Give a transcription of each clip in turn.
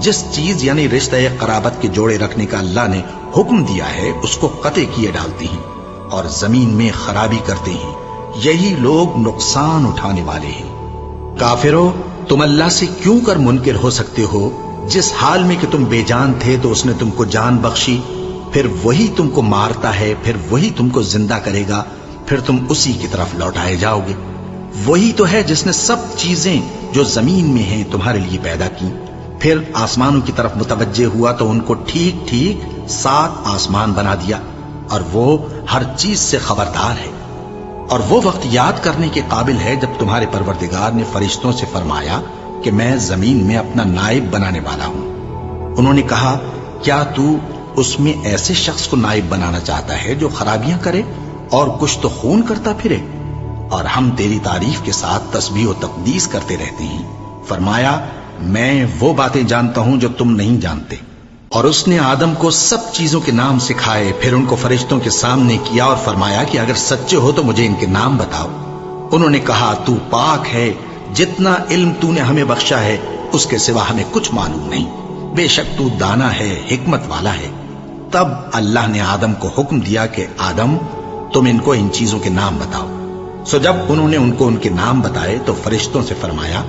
جس چیز یعنی رشتہ قرابت کے جوڑے رکھنے کا اللہ نے حکم دیا ہے اس کو قطع کیے ڈالتے ہیں اور زمین میں خرابی کرتے ہیں، یہی لوگ نقصان اٹھانے والے ہیں۔ کافرو، تم اللہ سے کیوں کر منکر ہو سکتے ہو؟ جس حال میں کہ تم بے جان تھے تو اس نے تم کو جان بخشی، پھر وہی تم کو مارتا ہے، پھر وہی تم کو زندہ کرے گا، پھر تم اسی کی طرف لوٹائے جاؤ گے۔ وہی تو ہے جس نے سب چیزیں جو زمین میں ہیں تمہارے لیے پیدا کی، پھر آسمانوں کی طرف متوجہ ہوا تو ان کو ٹھیک ٹھیک 7 آسمان بنا دیا، اور وہ ہر چیز سے خبردار ہے۔ اور وہ وقت یاد کرنے کے قابل ہے جب تمہارے پروردگار نے فرشتوں سے فرمایا کہ میں زمین میں اپنا نائب بنانے والا ہوں۔ انہوں نے کہا، کیا تو اس میں ایسے شخص کو نائب بنانا چاہتا ہے جو خرابیاں کرے اور کچھ تو خون کرتا پھرے؟ اور ہم تیری تعریف کے ساتھ تسبیح و تقدیس کرتے رہتے ہیں۔ فرمایا، میں وہ باتیں جانتا ہوں جو تم نہیں جانتے۔ اور اس نے آدم کو سب چیزوں کے نام سکھائے، پھر ان کو فرشتوں کے سامنے کیا اور فرمایا کہ اگر سچے ہو تو مجھے ان کے نام بتاؤ۔ انہوں نے کہا، تو پاک ہے، جتنا علم تو نے ہمیں بخشا ہے اس کے سوا ہمیں کچھ معلوم نہیں، بے شک تو دانا ہے، حکمت والا ہے۔ تب اللہ نے آدم کو حکم دیا کہ آدم، تم ان کو ان چیزوں کے نام بتاؤ۔ سو جب انہوں نے ان کو ان کے نام بتائے تو فرشتوں سے فرمایا،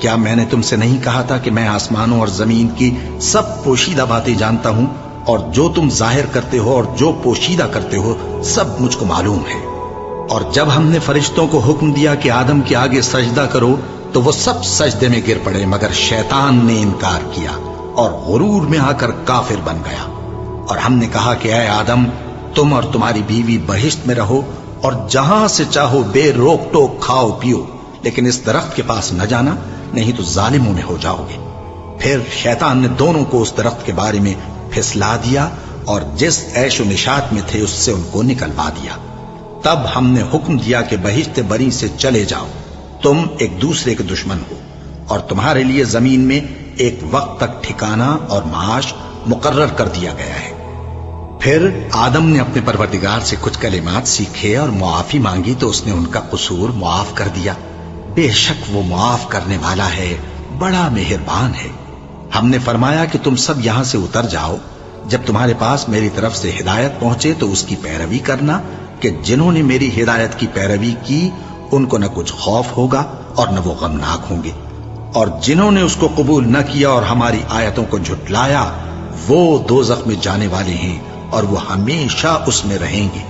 کیا میں نے تم سے نہیں کہا تھا کہ میں آسمانوں اور زمین کی سب پوشیدہ باتیں جانتا ہوں، اور جو تم ظاہر کرتے ہو اور جو پوشیدہ کرتے ہو سب مجھ کو معلوم ہے۔ اور جب ہم نے فرشتوں کو حکم دیا کہ آدم کے آگے سجدہ کرو تو وہ سب سجدے میں گر پڑے، مگر شیطان نے انکار کیا اور غرور میں آ کر کافر بن گیا۔ اور ہم نے کہا کہ اے آدم، تم اور تمہاری بیوی بہشت میں رہو اور جہاں سے چاہو بے روک ٹوک کھاؤ پیو، لیکن اس درخت کے پاس نہ جانا، نہیں تو ظالموں میں ہو جاؤ گے۔ پھر شیطان نے دونوں کو اس درخت کے بارے میں پھسلا دیا اور جس عیش و نشاط میں تھے اس سے ان کو نکلوا دیا۔ تب ہم نے حکم دیا کہ بہشت بری سے چلے جاؤ، تم ایک دوسرے کے دشمن ہو، اور تمہارے لیے زمین میں ایک وقت تک ٹھکانہ اور معاش مقرر کر دیا گیا ہے۔ پھر آدم نے اپنے پروردگار سے کچھ کلمات سیکھے اور معافی مانگی تو اس نے ان کا قصور معاف کر دیا۔ بے شک وہ معاف کرنے والا ہے، بڑا مہربان ہے۔ ہم نے فرمایا کہ تم سب یہاں سے اتر جاؤ، جب تمہارے پاس میری طرف سے ہدایت پہنچے تو اس کی پیروی کرنا، کہ جنہوں نے میری ہدایت کی پیروی کی ان کو نہ کچھ خوف ہوگا اور نہ وہ غمناک ہوں گے، اور جنہوں نے اس کو قبول نہ کیا اور ہماری آیتوں کو جھٹلایا وہ دوزخ میں جانے والے ہیں اور وہ ہمیشہ اس میں رہیں گے۔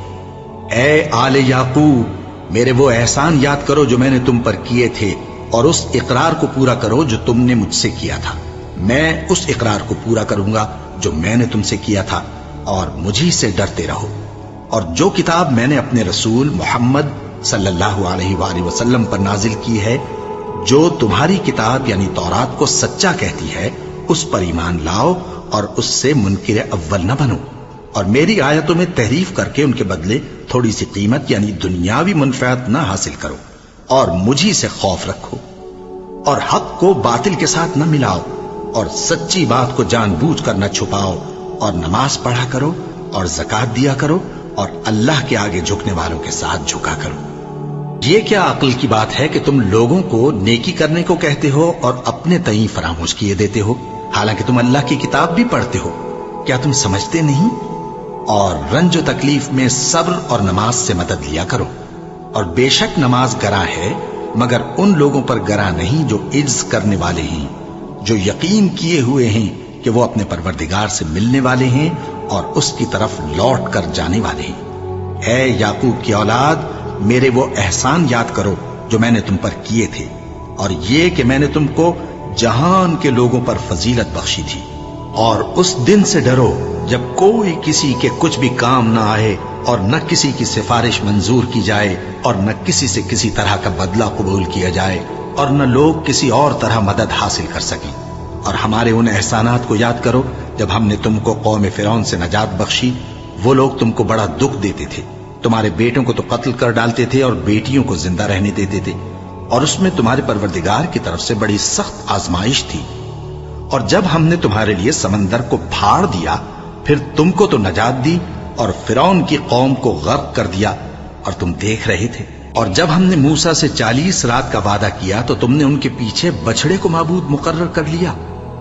اے آل یعقوب، میرے وہ احسان یاد کرو جو میں نے تم پر کیے تھے، اور اس اقرار کو پورا کرو جو تم نے مجھ سے کیا تھا۔ میں اس اقرار کو پورا کروں گا جو میں نے تم سے کیا تھا، اور مجھی سے ڈرتے رہو۔ اور جو کتاب میں نے اپنے رسول محمد صلی اللہ علیہ وآلہ وسلم پر نازل کی ہے، جو تمہاری کتاب یعنی تورات کو سچا کہتی ہے، اس پر ایمان لاؤ اور اس سے منکر اول نہ بنو، اور میری آیتوں میں تحریف کر کے ان کے بدلے تھوڑی سی قیمت یعنی دنیاوی منفعت نہ حاصل کرو، اور مجھی سے خوف رکھو، اور حق کو باطل کے ساتھ نہ ملاؤ، اور سچی بات کو جان بوجھ کر نہ چھپاؤ، اور نماز پڑھا کرو اور زکوٰۃ دیا کرو، اور اللہ کے آگے جھکنے والوں کے ساتھ جھکا کرو۔ یہ کیا عقل کی بات ہے کہ تم لوگوں کو نیکی کرنے کو کہتے ہو اور اپنے تئیں فراموش کیے دیتے ہو، حالانکہ تم اللہ کی کتاب بھی پڑھتے ہو؟ کیا تم سمجھتے نہیں؟ اور رنج و تکلیف میں صبر اور نماز سے مدد لیا کرو، اور بے شک نماز گراں ہے، مگر ان لوگوں پر گراں نہیں جو عجز کرنے والے ہیں، جو یقین کیے ہوئے ہیں کہ وہ اپنے پروردگار سے ملنے والے ہیں اور اس کی طرف لوٹ کر جانے والے ہیں۔ اے یعقوب کی اولاد، میرے وہ احسان یاد کرو جو میں نے تم پر کیے تھے، اور یہ کہ میں نے تم کو جہان کے لوگوں پر فضیلت بخشی تھی۔ اور اس دن سے ڈرو جب کوئی کسی کے کچھ بھی کام نہ آئے، اور نہ کسی کی سفارش منظور کی جائے، اور نہ کسی سے کسی طرح کا بدلہ قبول کیا جائے، اور نہ لوگ کسی اور طرح مدد حاصل کر سکیں۔ اور ہمارے ان احسانات کو یاد کرو جب ہم نے تم کو قوم فرعون سے نجات بخشی۔ وہ لوگ تم کو بڑا دکھ دیتے تھے، تمہارے بیٹوں کو تو قتل کر ڈالتے تھے اور بیٹیوں کو زندہ رہنے دیتے تھے، اور اس میں تمہارے پروردگار کی طرف سے بڑی سخت آزمائش تھی۔ اور جب ہم نے تمہارے لیے سمندر کو پھاڑ دیا، پھر تم کو تو نجات دی اور فرعون کی قوم کو غرق کر دیا، اور تم دیکھ رہے تھے۔ اور جب ہم نے موسیٰ سے 40 رات کا وعدہ کیا تو تم نے ان کے پیچھے بچڑے کو معبود مقرر کر لیا،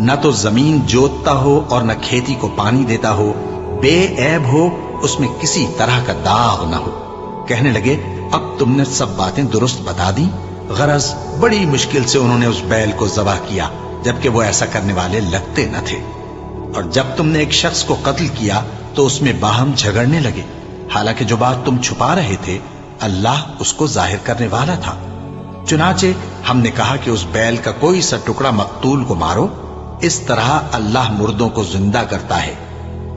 نہ تو زمین جوتتا ہو اور نہ کھیتی کو پانی دیتا ہو، بے عیب ہو، اس میں کسی طرح کا داغ نہ ہو۔ کہنے لگے اب تم نے سب باتیں درست بتا دی۔ غرض بڑی مشکل سے انہوں نے اس بیل کو ذبح کیا، جبکہ وہ ایسا کرنے والے لگتے نہ تھے۔ اور جب تم نے ایک شخص کو قتل کیا تو اس میں باہم جھگڑنے لگے، حالانکہ جو بات تم چھپا رہے تھے اللہ اس کو ظاہر کرنے والا تھا۔ چنانچہ ہم نے کہا کہ اس بیل کا کوئی سا ٹکڑا مقتول کو مارو، اس طرح اللہ مردوں کو زندہ کرتا ہے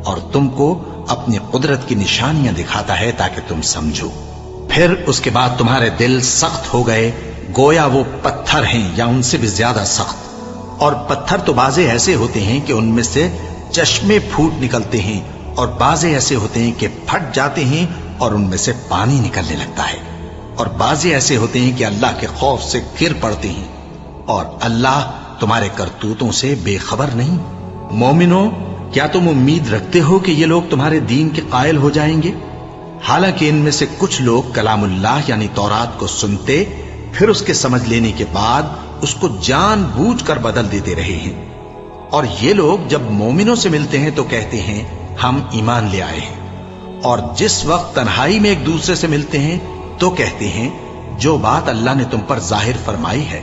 اور تم کو اپنی قدرت کی نشانیاں دکھاتا ہے تاکہ تم سمجھو۔ پھر اس کے بعد تمہارے دل سخت ہو گئے، گویا وہ پتھر ہیں یا ان سے بھی زیادہ سخت۔ اور پتھر تو بعضے ایسے ہوتے ہیں کہ ان میں سے چشمے پھوٹ نکلتے ہیں، اور بعضے ایسے ہوتے ہیں کہ پھٹ جاتے ہیں اور ان میں سے پانی نکلنے لگتا ہے، اور بعضے ایسے ہوتے ہیں کہ اللہ کے خوف سے گر پڑتے ہیں، اور اللہ تمہارے کرتوتوں سے بے خبر نہیں۔ مومنو، کیا تم امید رکھتے ہو کہ یہ لوگ تمہارے دین کے قائل ہو جائیں گے؟ حالانکہ ان میں سے کچھ لوگ کلام اللہ یعنی تورات کو سنتے، پھر اس کے سمجھ لینے کے بعد اس کو جان بوجھ کر بدل دیتے رہے ہیں۔ اور یہ لوگ جب مومنوں سے ملتے ہیں تو کہتے ہیں ہم ایمان لے آئے ہیں، اور جس وقت تنہائی میں ایک دوسرے سے ملتے ہیں تو کہتے ہیں جو بات اللہ نے تم پر ظاہر فرمائی ہے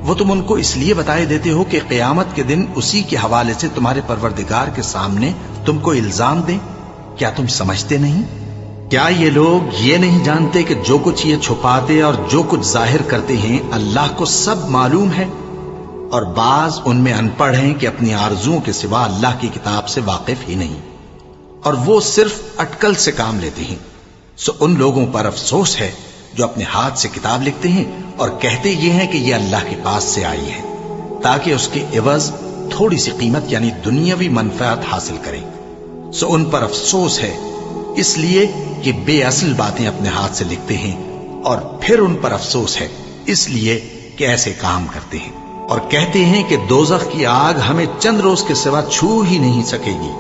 وہ تم ان کو اس لیے بتائے دیتے ہو کہ قیامت کے دن اسی کے حوالے سے تمہارے پروردگار کے سامنے تم کو الزام دیں۔ کیا تم سمجھتے نہیں؟ کیا یہ لوگ یہ نہیں جانتے کہ جو کچھ یہ چھپاتے اور جو کچھ ظاہر کرتے ہیں اللہ کو سب معلوم ہے؟ اور بعض ان میں ان پڑھ ہیں کہ اپنی آرزوؤں کے سوا اللہ کی کتاب سے واقف ہی نہیں، اور وہ صرف اٹکل سے کام لیتے ہیں۔ سو ان لوگوں پر افسوس ہے جو اپنے ہاتھ سے کتاب لکھتے ہیں اور کہتے یہ ہیں کہ یہ اللہ کے پاس سے آئی ہے، تاکہ اس کے عوض تھوڑی سی قیمت یعنی دنیاوی منفعت حاصل کریں۔ سو ان پر افسوس ہے اس لیے کہ بے اصل باتیں اپنے ہاتھ سے لکھتے ہیں، اور پھر ان پر افسوس ہے اس لیے کہ ایسے کام کرتے ہیں، اور کہتے ہیں کہ دوزخ کی آگ ہمیں چند روز کے سوا چھو ہی نہیں سکے گی۔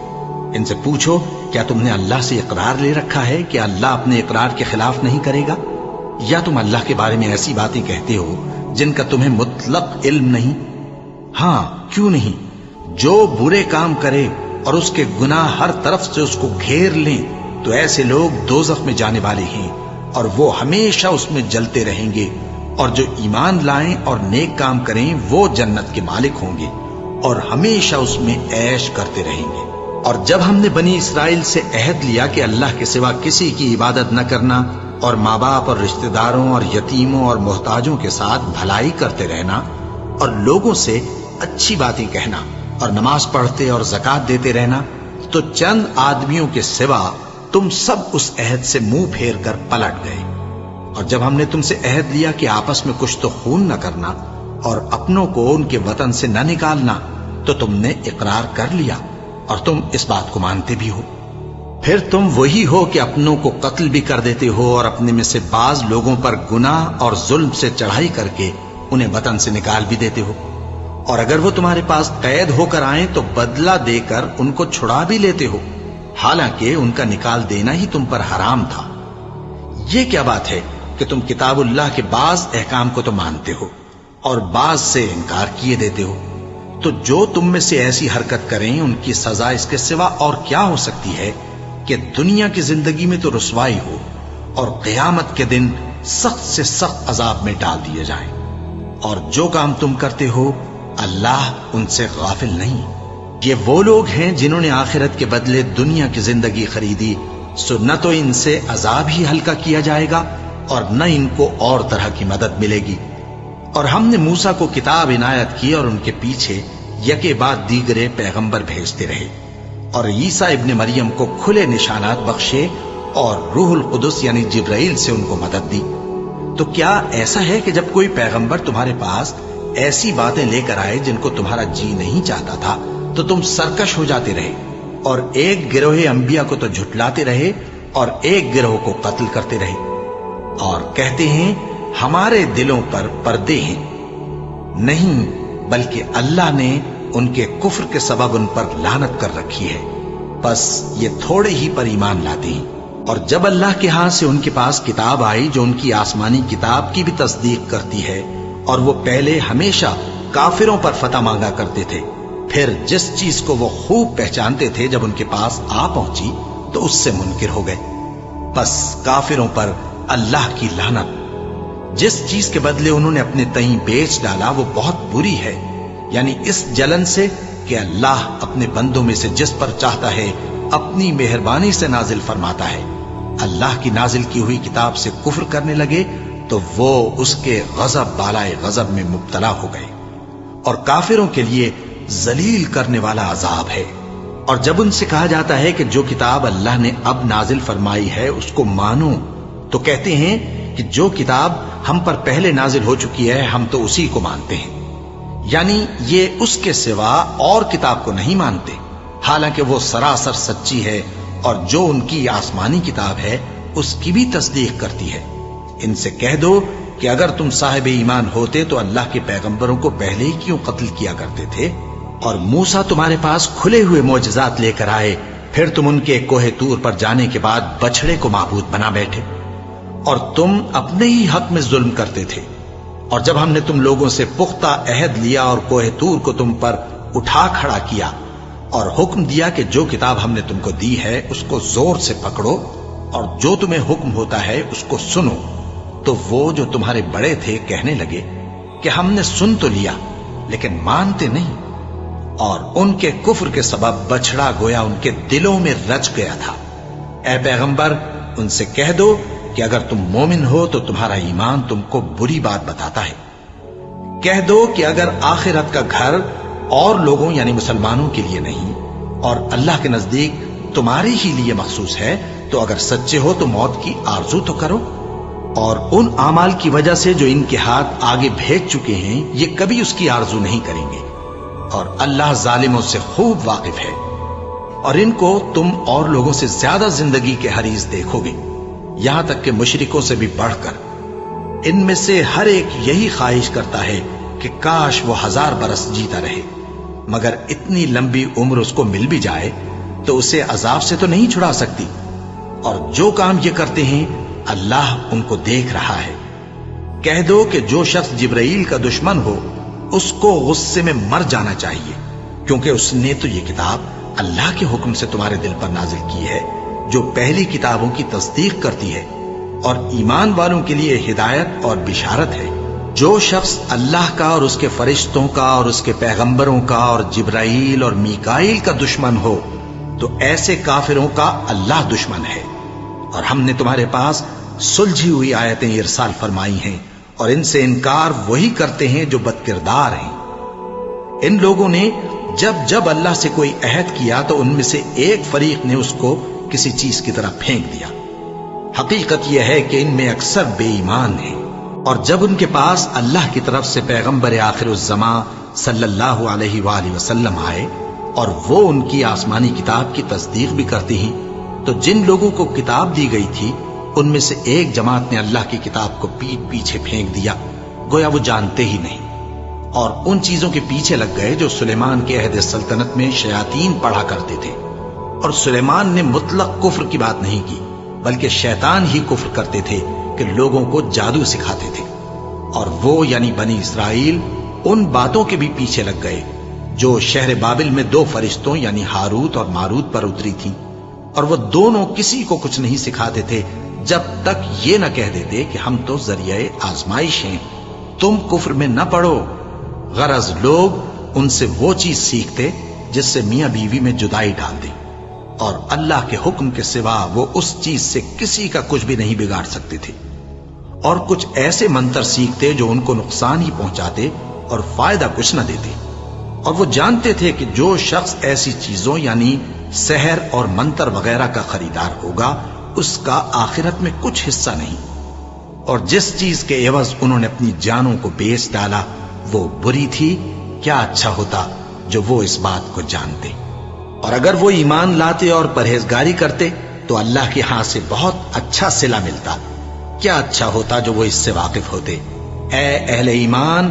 ان سے پوچھو کیا تم نے اللہ سے اقرار لے رکھا ہے کہ اللہ اپنے اقرار کے خلاف نہیں کرے گا؟ یا تم اللہ کے بارے میں ایسی باتیں کہتے ہو جن کا تمہیں مطلق علم نہیں؟ ہاں کیوں نہیں، جو برے کام کرے اور اس کے گناہ ہر طرف سے اس کو گھیر لیں تو ایسے لوگ دوزخ میں جانے والے ہیں، اور وہ ہمیشہ اس میں جلتے رہیں گے، اور جو ایمان لائیں اور نیک کام کریں وہ جنت کے مالک ہوں گے اور ہمیشہ اس میں عیش کرتے رہیں گے۔ اور جب ہم نے بنی اسرائیل سے عہد لیا کہ اللہ کے سوا کسی کی عبادت نہ کرنا، اور ماں باپ اور رشتہ داروں اور یتیموں اور محتاجوں کے ساتھ بھلائی کرتے رہنا، اور لوگوں سے اچھی باتیں کہنا، اور نماز پڑھتے اور زکوٰۃ دیتے رہنا، تو چند آدمیوں کے سوا تم سب اس عہد سے منہ پھیر کر پلٹ گئے۔ اور جب ہم نے تم سے عہد لیا کہ آپس میں کچھ تو خون نہ کرنا اور اپنوں کو ان کے وطن سے نہ نکالنا، تو تم نے اقرار کر لیا اور تم اس بات کو مانتے بھی ہو۔ پھر تم وہی ہو کہ اپنوں کو قتل بھی کر دیتے ہو، اور اپنے میں سے بعض لوگوں پر گناہ اور ظلم سے چڑھائی کر کے انہیں وطن سے نکال بھی دیتے ہو، اور اگر وہ تمہارے پاس قید ہو کر آئیں تو بدلہ دے کر ان کو چھڑا بھی لیتے ہو، حالانکہ ان کا نکال دینا ہی تم پر حرام تھا۔ یہ کیا بات ہے کہ تم کتاب اللہ کے بعض احکام کو تو مانتے ہو اور بعض سے انکار کیے دیتے ہو؟ تو جو تم میں سے ایسی حرکت کریں ان کی سزا اس کے سوا اور کیا ہو سکتی ہے کہ دنیا کی زندگی میں تو رسوائی ہو اور قیامت کے دن سخت سے سخت عذاب میں ڈال دیے جائیں۔ اور جو کام تم کرتے ہو اللہ ان سے غافل نہیں۔ یہ وہ لوگ ہیں جنہوں نے آخرت کے بدلے دنیا کی زندگی خریدی، سو نہ تو ان سے عذاب ہی ہلکا کیا جائے گا اور نہ ان کو اور طرح کی مدد ملے گی۔ اور ہم نے موسیٰ کو کتاب عنایت کی اور ان کے پیچھے یکے بعد دیگرے پیغمبر بھیجتے رہے، اور عیسیٰ ابن مریم کو کھلے نشانات بخشے اور روح القدس یعنی جبرائیل سے ان کو مدد دی۔ تو کیا ایسا ہے کہ جب کوئی پیغمبر تمہارے پاس ایسی باتیں لے کر آئے جن کو تمہارا جی نہیں چاہتا تھا تو تم سرکش ہو جاتے رہے، اور ایک گروہ انبیاء کو تو جھٹلاتے رہے اور ایک گروہ کو قتل کرتے رہے، اور کہتے ہیں ہمارے دلوں پر پردے ہیں؟ نہیں، بلکہ اللہ نے ان کے کفر کے سبب ان پر لعنت کر رکھی ہے، بس یہ تھوڑے ہی پر ایمان لاتے ہیں۔ اور جب اللہ کے ہاں سے ان کے پاس کتاب آئی جو ان کی آسمانی کتاب کی بھی تصدیق کرتی ہے، اور وہ پہلے ہمیشہ کافروں پر فتح مانگا کرتے تھے، پھر جس چیز کو وہ خوب پہچانتے تھے جب ان کے پاس آ پہنچی تو اس سے منکر ہو گئے. بس کافروں پر اللہ کی لعنت. جس چیز کے بدلے انہوں نے اپنے تئیں بیچ ڈالا وہ بہت بری ہے، یعنی اس جلن سے کہ اللہ اپنے بندوں میں سے جس پر چاہتا ہے اپنی مہربانی سے نازل فرماتا ہے. اللہ کی نازل کی ہوئی کتاب سے کفر کرنے لگے تو وہ اس کے غضب بالائے غضب میں مبتلا ہو گئے، اور کافروں کے لیے ذلیل کرنے والا عذاب ہے. اور جب ان سے کہا جاتا ہے کہ جو کتاب اللہ نے اب نازل فرمائی ہے اس کو مانو، تو کہتے ہیں کہ جو کتاب ہم پر پہلے نازل ہو چکی ہے ہم تو اسی کو مانتے ہیں. یعنی یہ اس کے سوا اور کتاب کو نہیں مانتے، حالانکہ وہ سراسر سچی ہے، اور جو ان کی آسمانی کتاب ہے اس کی بھی تصدیق کرتی ہے. ان سے کہہ دو کہ اگر تم صاحب ایمان ہوتے تو اللہ کے پیغمبروں کو پہلے ہی کیوں قتل کیا کرتے تھے؟ اور موسیٰ تمہارے پاس کھلے ہوئے معجزات لے کر آئے، پھر تم ان کے کوہ طور پر جانے کے بعد بچڑے کو معبود بنا بیٹھے، اور تم اپنے ہی حق میں ظلم کرتے تھے. اور جب ہم نے تم لوگوں سے پختہ عہد لیا اور کوہ طور کو تم پر اٹھا کھڑا کیا اور حکم دیا کہ جو کتاب ہم نے تم کو دی ہے اس کو زور سے پکڑو اور جو تمہیں حکم ہوتا ہے اس کو سنو، تو وہ جو تمہارے بڑے تھے کہنے لگے کہ ہم نے سن تو لیا لیکن مانتے نہیں، اور ان کے کفر کے سبب بچڑا گویا ان کے دلوں میں رچ گیا تھا. اے پیغمبر ان سے کہہ دو کہ اگر تم مومن ہو تو تمہارا ایمان تم کو بری بات بتاتا ہے. کہہ دو کہ اگر آخرت کا گھر اور لوگوں یعنی مسلمانوں کے لیے نہیں اور اللہ کے نزدیک تمہارے ہی لیے مخصوص ہے تو اگر سچے ہو تو موت کی آرزو تو کرو، اور ان اعمال کی وجہ سے جو ان کے ہاتھ آگے بھیج چکے ہیں یہ کبھی اس کی آرزو نہیں کریں گے، اور اللہ ظالموں سے خوب واقف ہے. اور ان کو تم اور لوگوں سے زیادہ زندگی کے حریص دیکھو گے، یہاں تک کہ مشرکوں سے بھی بڑھ کر. ان میں سے ہر ایک یہی خواہش کرتا ہے کہ کاش وہ 1000 برس جیتا رہے، مگر اتنی لمبی عمر اس کو مل بھی جائے تو اسے عذاب سے تو نہیں چھڑا سکتی. اور جو کام یہ کرتے ہیں اللہ ان کو دیکھ رہا ہے. کہہ دو کہ جو شخص جبرائیل کا دشمن ہو اس کو غصے میں مر جانا چاہیے، کیونکہ اس نے تو یہ کتاب اللہ کے حکم سے تمہارے دل پر نازل کی ہے جو پہلی کتابوں کی تصدیق کرتی ہے اور ایمان والوں کے لیے ہدایت اور بشارت ہے. جو شخص اللہ کا اور اس کے فرشتوں کا اور اس کے پیغمبروں کا اور جبرائیل اور میکائیل کا دشمن ہو تو ایسے کافروں کا اللہ دشمن ہے. اور ہم نے تمہارے پاس سلجھی ہوئی آیتیں ارسال فرمائی ہیں اور ان سے انکار وہی کرتے ہیں جو بد کردار ہیں. ان لوگوں نے جب جب اللہ سے کوئی عہد کیا تو ان میں سے ایک فریق نے اس کو کسی چیز کی طرح پھینک دیا. حقیقت یہ ہے کہ ان میں اکثر بے ایمان ہیں. اور جب ان کے پاس اللہ کی طرف سے پیغمبر آخر الزماں صلی اللہ علیہ وآلہ وسلم آئے اور وہ ان کی آسمانی کتاب کی تصدیق بھی کرتی ہیں تو جن لوگوں کو کتاب دی گئی تھی ان میں سے ایک جماعت نے اللہ کی کتاب کو پیٹ پیچھے پھینک دیا گویا وہ جانتے ہی نہیں، اور ان چیزوں کے پیچھے لگ گئے جو سلیمان کے عہد سلطنت میں شیاطین پڑھا کرتے تھے. اور سلیمان نے مطلق کفر کی بات نہیں کی بلکہ شیطان ہی کفر کرتے تھے کہ لوگوں کو جادو سکھاتے تھے. اور وہ یعنی بنی اسرائیل ان باتوں کے بھی پیچھے لگ گئے جو شہر بابل میں 2 فرشتوں یعنی ہاروت اور ماروت پر اتری تھیں، اور وہ دونوں کسی کو کچھ نہیں سکھاتے تھے جب تک یہ نہ کہہ دیتے کہ ہم تو ذریعہ آزمائش ہیں، تم کفر میں نہ پڑو. غرض لوگ ان سے وہ چیز سیکھتے جس سے میاں بیوی میں جدائی ڈال دے، اور اللہ کے حکم کے سوا وہ اس چیز سے کسی کا کچھ بھی نہیں بگاڑ سکتے تھے. اور کچھ ایسے منتر سیکھتے جو ان کو نقصان ہی پہنچاتے اور فائدہ کچھ نہ دیتے. اور وہ جانتے تھے کہ جو شخص ایسی چیزوں یعنی سحر اور منتر وغیرہ کا خریدار ہوگا اس کا آخرت میں کچھ حصہ نہیں. اور جس چیز کے عوض انہوں نے اپنی جانوں کو بیچ ڈالا وہ بری تھی. کیا اچھا ہوتا جو وہ اس بات کو جانتے. اور اگر وہ ایمان لاتے اور پرہیزگاری کرتے تو اللہ کے ہاں سے بہت اچھا صلہ ملتا. کیا اچھا ہوتا جو وہ اس سے واقف ہوتے. اے اہل ایمان،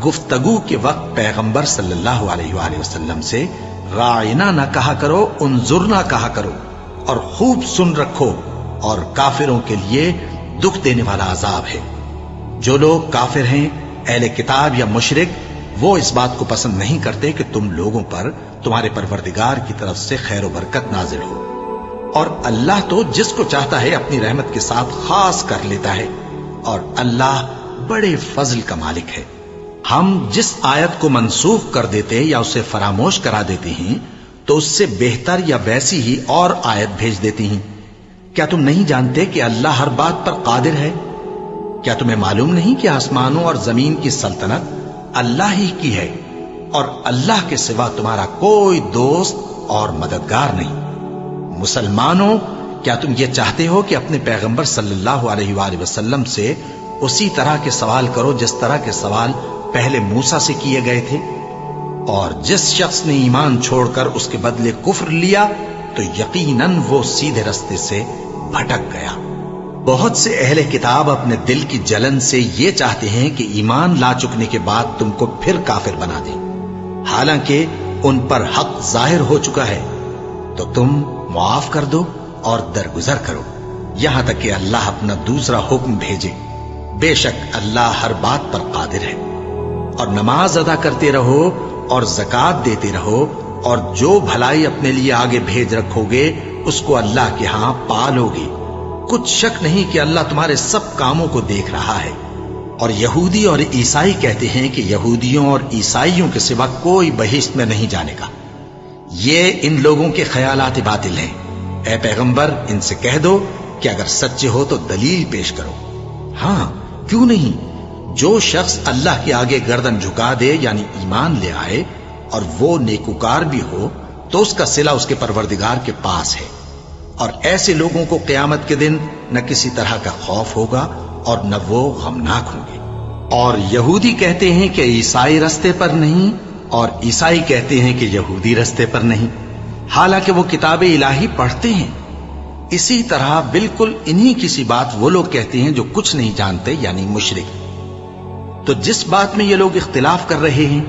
گفتگو کے وقت پیغمبر صلی اللہ علیہ وآلہ وسلم سے راعنا نہ کہا کرو، انظرنا کہا کرو، اور خوب سن رکھو، اور کافروں کے لیے دکھ دینے والا عذاب ہے. جو لوگ کافر ہیں، اہل کتاب یا مشرک، وہ اس بات کو پسند نہیں کرتے کہ تم لوگوں پر تمہارے پروردگار کی طرف سے خیر و برکت نازل ہو، اور اللہ تو جس کو چاہتا ہے اپنی رحمت کے ساتھ خاص کر لیتا ہے، اور اللہ بڑے فضل کا مالک ہے۔ ہم جس آیت کو منسوخ کر دیتے یا اسے فراموش کرا دیتے ہیں تو اس سے بہتر یا ویسی ہی اور آیت بھیج دیتی ہیں۔ کیا تم نہیں جانتے کہ اللہ ہر بات پر قادر ہے؟ کیا تمہیں معلوم نہیں کہ آسمانوں اور زمین کی سلطنت اللہ ہی کی ہے، اور اللہ کے سوا تمہارا کوئی دوست اور مددگار نہیں؟ مسلمانوں، کیا تم یہ چاہتے ہو کہ اپنے پیغمبر صلی اللہ علیہ وآلہ وسلم سے اسی طرح کے سوال کرو جس طرح کے سوال پہلے موسیٰ سے کیے گئے تھے؟ اور جس شخص نے ایمان چھوڑ کر اس کے بدلے کفر لیا تو یقیناً وہ سیدھے رستے سے بھٹک گیا۔ بہت سے اہل کتاب اپنے دل کی جلن سے یہ چاہتے ہیں کہ ایمان لا چکنے کے بعد تم کو پھر کافر بنا دیں، حالانکہ ان پر حق ظاہر ہو چکا ہے۔ تو تم معاف کر دو اور درگزر کرو یہاں تک کہ اللہ اپنا دوسرا حکم بھیجے۔ بے شک اللہ ہر بات پر قادر ہے۔ اور نماز ادا کرتے رہو اور زکوٰۃ دیتے رہو، اور جو بھلائی اپنے لیے آگے بھیج رکھو گے اس کو اللہ کے ہاں پالو گے۔ کچھ شک نہیں کہ اللہ تمہارے سب کاموں کو دیکھ رہا ہے۔ اور یہودی اور عیسائی کہتے ہیں کہ یہودیوں اور عیسائیوں کے سوا کوئی بہشت میں نہیں جانے گا۔ یہ ان لوگوں کے خیالات باطل ہیں۔ اے پیغمبر، ان سے کہہ دو کہ اگر سچے ہو تو دلیل پیش کرو۔ ہاں، کیوں نہیں؟ جو شخص اللہ کے آگے گردن جھکا دے یعنی ایمان لے آئے اور وہ نیکوکار بھی ہو تو اس کا صلہ اس کے پروردگار کے پاس ہے، اور ایسے لوگوں کو قیامت کے دن نہ کسی طرح کا خوف ہوگا اور نہ وہ غمناک ہوں گے۔ اور یہودی کہتے ہیں کہ عیسائی رستے پر نہیں، اور عیسائی کہتے ہیں کہ یہودی رستے پر نہیں، حالانکہ وہ کتاب الہی پڑھتے ہیں۔ اسی طرح بالکل انہی کسی بات وہ لوگ کہتے ہیں جو کچھ نہیں جانتے یعنی مشرک۔ تو جس بات میں یہ لوگ اختلاف کر رہے ہیں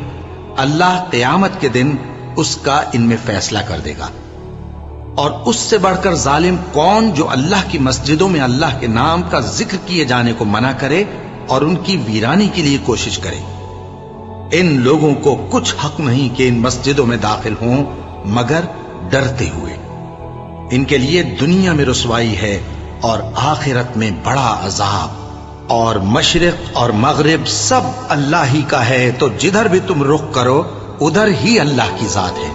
اللہ قیامت کے دن اس کا ان میں فیصلہ کر دے گا۔ اور اس سے بڑھ کر ظالم کون جو اللہ کی مسجدوں میں اللہ کے نام کا ذکر کیے جانے کو منع کرے اور ان کی ویرانی کے لیے کوشش کرے؟ ان لوگوں کو کچھ حق نہیں کہ ان مسجدوں میں داخل ہوں مگر ڈرتے ہوئے۔ ان کے لیے دنیا میں رسوائی ہے اور آخرت میں بڑا عذاب۔ اور مشرق اور مغرب سب اللہ ہی کا ہے، تو جدھر بھی تم رخ کرو ادھر ہی اللہ کی ذات ہے۔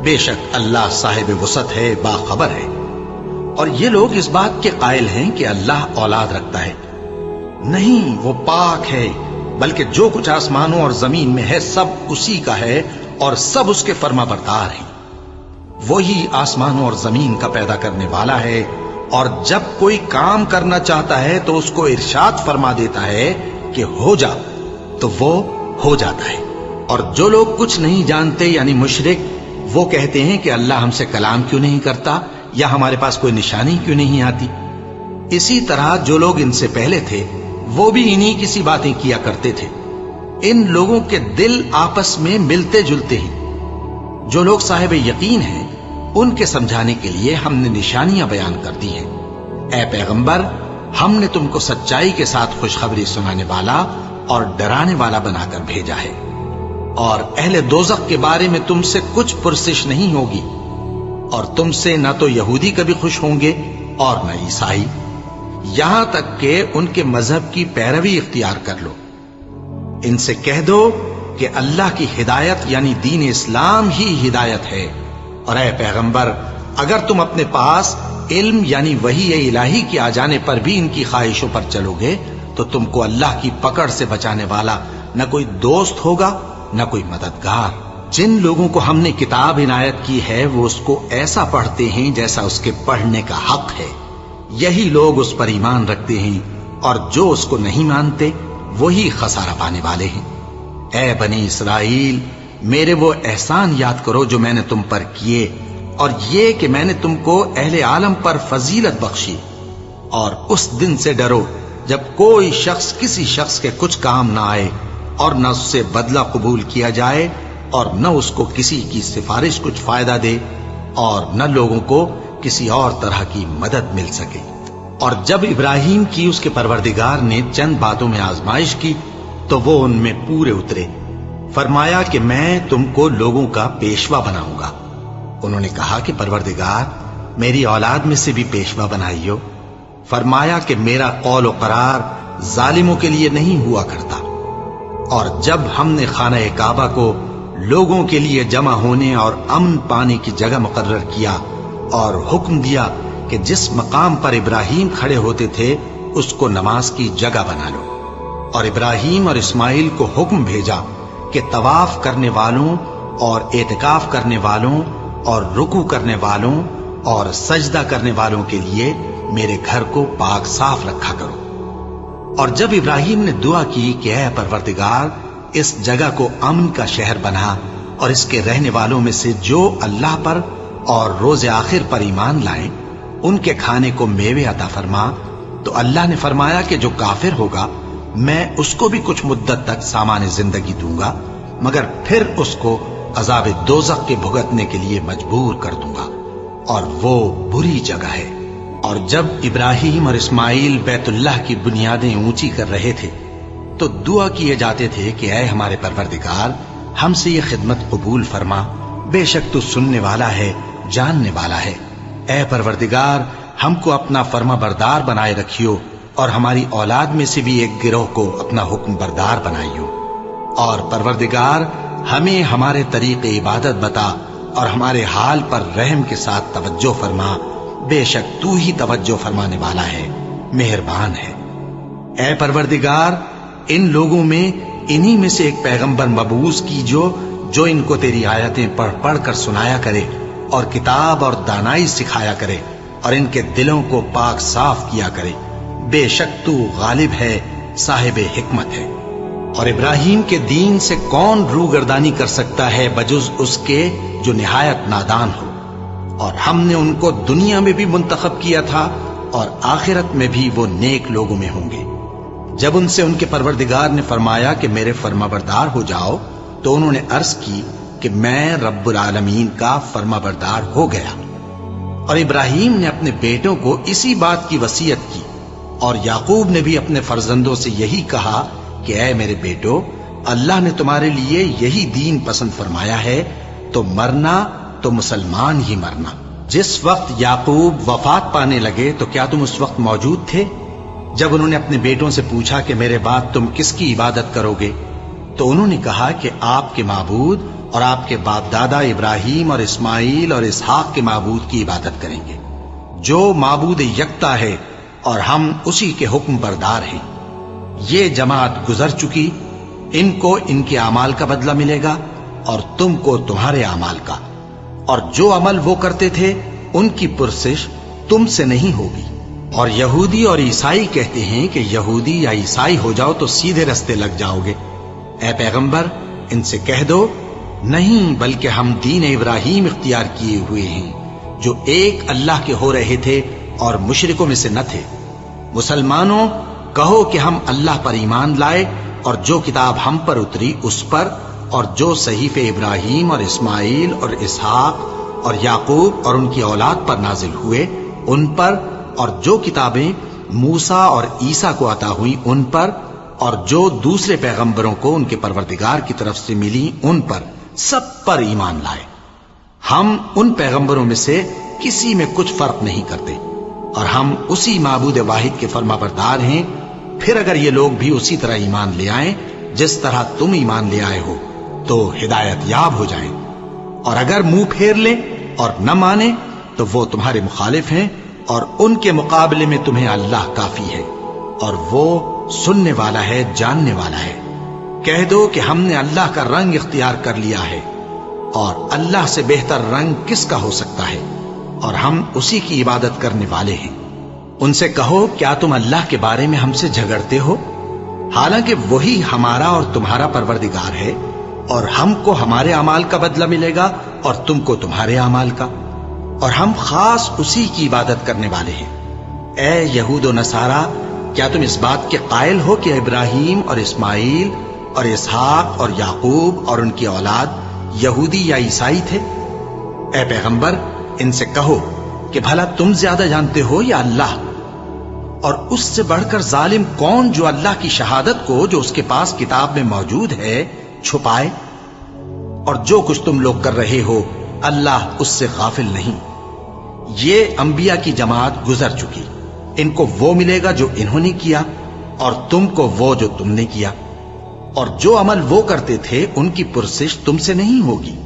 بے شک اللہ صاحب وسعت ہے، باخبر ہے۔ اور یہ لوگ اس بات کے قائل ہیں کہ اللہ اولاد رکھتا ہے۔ نہیں، وہ پاک ہے، بلکہ جو کچھ آسمانوں اور زمین میں ہے سب اسی کا ہے اور سب اس کے فرما بردار ہیں۔ وہی آسمانوں اور زمین کا پیدا کرنے والا ہے، اور جب کوئی کام کرنا چاہتا ہے تو اس کو ارشاد فرما دیتا ہے کہ ہو جا، تو وہ ہو جاتا ہے۔ اور جو لوگ کچھ نہیں جانتے یعنی مشرک، وہ کہتے ہیں کہ اللہ ہم سے کلام کیوں نہیں کرتا یا ہمارے پاس کوئی نشانی کیوں نہیں آتی۔ اسی طرح جو لوگ ان سے پہلے تھے وہ بھی انہی کسی باتیں کیا کرتے تھے۔ ان لوگوں کے دل آپس میں ملتے جلتے ہیں۔ جو لوگ صاحب یقین ہیں ان کے سمجھانے کے لیے ہم نے نشانیاں بیان کر دی ہیں۔ اے پیغمبر، ہم نے تم کو سچائی کے ساتھ خوشخبری سنانے والا اور ڈرانے والا بنا کر بھیجا ہے، اور اہل دوزخ کے بارے میں تم سے کچھ پرسش نہیں ہوگی، اور تم سے نہ تو یہودی کبھی خوش ہوں گے اور نہ عیسائی، یہاں تک کہ ان کے مذہب کی پیروی اختیار کر لو۔ ان سے کہہ دو کہ اللہ کی ہدایت یعنی دین اسلام ہی ہدایت ہے، اور اے پیغمبر، اگر تم اپنے پاس علم یعنی وحی الہی کے آ جانے پر بھی ان کی خواہشوں پر چلو گے تو تم کو اللہ کی پکڑ سے بچانے والا نہ کوئی دوست ہوگا نہ کوئی مددگار۔ جن لوگوں کو ہم نے کتاب عنایت کی ہے وہ اس کو ایسا پڑھتے ہیں جیسا اس کے پڑھنے کا حق ہے، یہی لوگ اس پر ایمان رکھتے ہیں، اور جو اس کو نہیں مانتے وہی خسارہ پانے والے ہیں۔ اے بنی اسرائیل، میرے وہ احسان یاد کرو جو میں نے تم پر کیے، اور یہ کہ میں نے تم کو اہل عالم پر فضیلت بخشی، اور اس دن سے ڈرو جب کوئی شخص کسی شخص کے کچھ کام نہ آئے اور نہ اس سے بدلہ قبول کیا جائے اور نہ اس کو کسی کی سفارش کچھ فائدہ دے اور نہ لوگوں کو کسی اور طرح کی مدد مل سکے۔ اور جب ابراہیم کی اس کے پروردگار نے چند باتوں میں آزمائش کی تو وہ ان میں پورے اترے، فرمایا کہ میں تم کو لوگوں کا پیشوا بناؤں گا۔ انہوں نے کہا کہ پروردگار میری اولاد میں سے بھی پیشوا بنائیو۔ فرمایا کہ میرا قول و قرار ظالموں کے لیے نہیں ہوا کرتا۔ اور جب ہم نے خانہ کعبہ کو لوگوں کے لیے جمع ہونے اور امن پانے کی جگہ مقرر کیا اور حکم دیا کہ جس مقام پر ابراہیم کھڑے ہوتے تھے اس کو نماز کی جگہ بنا لو، اور ابراہیم اور اسماعیل کو حکم بھیجا کہ طواف کرنے والوں اور اعتکاف کرنے والوں اور رکوع کرنے والوں اور سجدہ کرنے والوں کے لیے میرے گھر کو پاک صاف رکھا کرو۔ اور جب ابراہیم نے دعا کی کہ اے پروردگار اس جگہ کو امن کا شہر بنا اور اس کے رہنے والوں میں سے جو اللہ پر اور روز آخر پر ایمان لائیں ان کے کھانے کو میوے عطا فرما، تو اللہ نے فرمایا کہ جو کافر ہوگا میں اس کو بھی کچھ مدت تک سامان زندگی دوں گا، مگر پھر اس کو عذاب دوزخ کے بھگتنے کے لیے مجبور کر دوں گا، اور وہ بری جگہ ہے۔ اور جب ابراہیم اور اسماعیل بیت اللہ کی بنیادیں اونچی کر رہے تھے تو دعا کیے جاتے تھے کہ اے ہمارے پروردگار ہم سے یہ خدمت قبول فرما، بے شک تو سننے والا ہے، جاننے والا ہے۔ اے پروردگار ہم کو اپنا فرما بردار بنائے رکھیو، اور ہماری اولاد میں سے بھی ایک گروہ کو اپنا حکم بردار بنائیو۔ اور پروردگار ہمیں ہمارے طریق عبادت بتا اور ہمارے حال پر رحم کے ساتھ توجہ فرما، بے شک تو ہی توجہ فرمانے والا ہے، مہربان ہے۔ اے پروردگار ان لوگوں میں انہی میں سے ایک پیغمبر مبعوث کیجو جو ان کو تیری آیتیں پڑھ پڑھ کر سنایا کرے اور کتاب اور دانائی سکھایا کرے اور ان کے دلوں کو پاک صاف کیا کرے، بے شک تو غالب ہے، صاحب حکمت ہے۔ اور ابراہیم کے دین سے کون روگردانی کر سکتا ہے بجز اس کے جو نہایت نادان ہو؟ اور ہم نے ان کو دنیا میں بھی منتخب کیا تھا اور آخرت میں بھی وہ نیک لوگوں میں ہوں گے۔ جب ان سے ان کے پروردگار نے فرمایا کہ میرے فرما بردار ہو جاؤ تو انہوں نے عرض کی کہ میں رب العالمین کا فرما بردار ہو گیا۔ اور ابراہیم نے اپنے بیٹوں کو اسی بات کی وصیت کی، اور یعقوب نے بھی اپنے فرزندوں سے یہی کہا کہ اے میرے بیٹو، اللہ نے تمہارے لیے یہی دین پسند فرمایا ہے، تو مرنا تو مسلمان ہی مرنا۔ جس وقت یعقوب وفات پانے لگے تو کیا تم اس وقت موجود تھے جب انہوں نے اپنے بیٹوں سے پوچھا کہ میرے بعد تم کس کی عبادت کرو گے؟ تو انہوں نے کہا کہ آپ کے معبود اور آپ کے باپ دادا ابراہیم اور اسماعیل اور اسحاق کے معبود کی عبادت کریں گے، جو معبود یکتا ہے اور ہم اسی کے حکم بردار ہیں۔ یہ جماعت گزر چکی، ان کو ان کے اعمال کا بدلہ ملے گا اور تم کو تمہارے اعمال کا، اور جو عمل وہ کرتے تھے ان کی پرسش تم سے نہیں ہوگی۔ اور یہودی اور عیسائی کہتے ہیں کہ یہودی یا عیسائی ہو جاؤ تو سیدھے رستے لگ جاؤ گے۔ اے پیغمبر ان سے کہہ دو نہیں، بلکہ ہم دین ابراہیم اختیار کیے ہوئے ہیں جو ایک اللہ کے ہو رہے تھے اور مشرکوں میں سے نہ تھے۔ مسلمانوں کہو کہ ہم اللہ پر ایمان لائے اور جو کتاب ہم پر اتری اس پر، اور جو صحیفے ابراہیم اور اسماعیل اور اسحاق اور یعقوب اور ان کی اولاد پر نازل ہوئے ان پر، اور جو کتابیں موسیٰ اور عیسیٰ کو عطا ہوئی ان پر، اور جو دوسرے پیغمبروں کو ان کے پروردگار کی طرف سے ملی ان پر، سب پر ایمان لائے۔ ہم ان پیغمبروں میں سے کسی میں کچھ فرق نہیں کرتے، اور ہم اسی معبود واحد کے فرما بردار ہیں۔ پھر اگر یہ لوگ بھی اسی طرح ایمان لے آئیں جس طرح تم ایمان لے آئے ہو تو ہدایت یاب ہو جائیں، اور اگر منہ پھیر لیں اور نہ مانیں تو وہ تمہارے مخالف ہیں، اور ان کے مقابلے میں تمہیں اللہ کافی ہے، اور وہ سننے والا ہے، جاننے والا ہے۔ کہہ دو کہ ہم نے اللہ کا رنگ اختیار کر لیا ہے، اور اللہ سے بہتر رنگ کس کا ہو سکتا ہے، اور ہم اسی کی عبادت کرنے والے ہیں۔ ان سے کہو کیا تم اللہ کے بارے میں ہم سے جھگڑتے ہو، حالانکہ وہی ہمارا اور تمہارا پروردگار ہے، اور ہم کو ہمارے اعمال کا بدلہ ملے گا اور تم کو تمہارے اعمال کا، اور ہم خاص اسی کی عبادت کرنے والے ہیں۔ اے یہود و نصارا، کیا تم اس بات کے قائل ہو کہ ابراہیم اور اسماعیل اور اسحاق اور یعقوب اور ان کی اولاد یہودی یا عیسائی تھے؟ اے پیغمبر ان سے کہو کہ بھلا تم زیادہ جانتے ہو یا اللہ؟ اور اس سے بڑھ کر ظالم کون جو اللہ کی شہادت کو جو اس کے پاس کتاب میں موجود ہے چھپائے اور جو کچھ تم لوگ کر رہے ہو اللہ اس سے غافل نہیں۔ یہ انبیاء کی جماعت گزر چکی، ان کو وہ ملے گا جو انہوں نے کیا، اور تم کو وہ جو تم نے کیا، اور جو عمل وہ کرتے تھے ان کی پرسش تم سے نہیں ہوگی۔